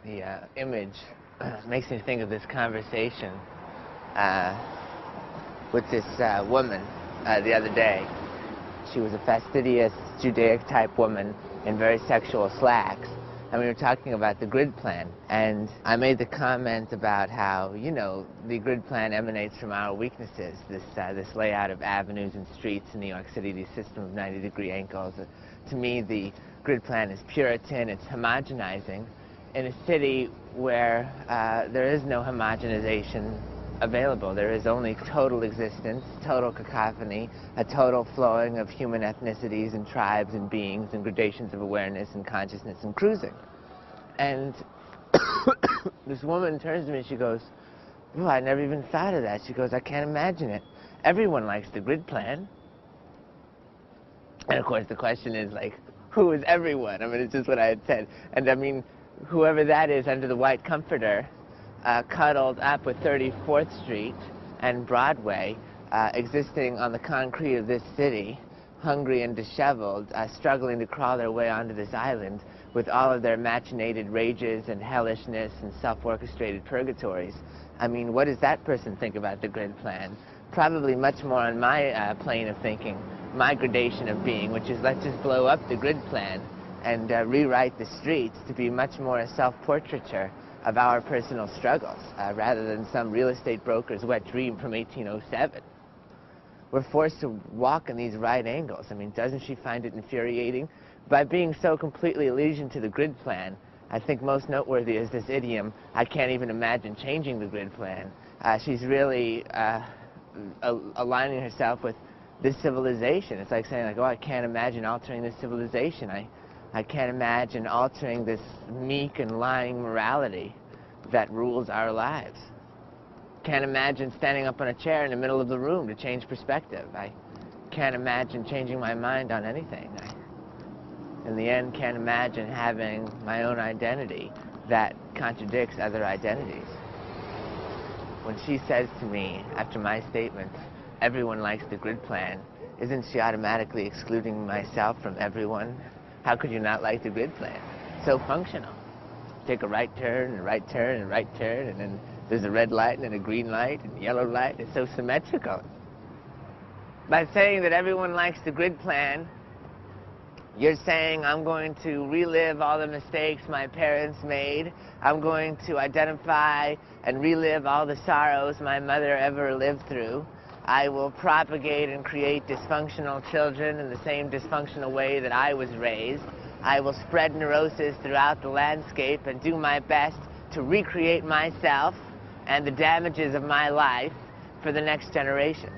The image makes me think of this conversation with this woman the other day. She was a fastidious Judaic-type woman in very sexual slacks. And we were talking about the grid plan. And I made the comment about how, you know, the grid plan emanates from our weaknesses, this layout of avenues and streets in New York City, the system of 90-degree angles. To me, the grid plan is Puritan, it's homogenizing in a city where there is no homogenization available. There is only total existence, total cacophony, a total flowing of human ethnicities and tribes and beings and gradations of awareness and consciousness and cruising. And this woman turns to me and she goes, "Oh, I never even thought of that." She goes, "I can't imagine it. Everyone likes the grid plan." And of course the question is, like, who is everyone? I mean, it's just what I had said. And I mean, whoever that is under the white comforter, cuddled up with 34th Street and Broadway, existing on the concrete of this city, hungry and disheveled, struggling to crawl their way onto this island with all of their machinated rages and hellishness and self-orchestrated purgatories. I mean, what does that person think about the grid plan? Probably much more on my plane of thinking, my gradation of being, which is let's just blow up the grid plan and rewrite the streets to be much more a self-portraiture of our personal struggles, rather than some real estate broker's wet dream from 1807. We're forced to walk in these right angles. I mean, doesn't she find it infuriating? By being so completely allegiant to the grid plan, I think most noteworthy is this idiom, "I can't even imagine changing the grid plan." She's really aligning herself with this civilization. It's like saying, like, "Oh, I can't imagine altering this civilization. I can't imagine altering this meek and lying morality that rules our lives. Can't imagine standing up on a chair in the middle of the room to change perspective. I can't imagine changing my mind on anything. In the end, can't imagine having my own identity that contradicts other identities." When she says to me, after my statement, "Everyone likes the grid plan," isn't she automatically excluding myself from everyone? How could you not like the grid plan? So functional. Take a right turn, and a right turn, and a right turn, and then there's a red light, and then a green light, and a yellow light. It's so symmetrical. By saying that everyone likes the grid plan, you're saying I'm going to relive all the mistakes my parents made. I'm going to identify and relive all the sorrows my mother ever lived through. I will propagate and create dysfunctional children in the same dysfunctional way that I was raised. I will spread neurosis throughout the landscape and do my best to recreate myself and the damages of my life for the next generation.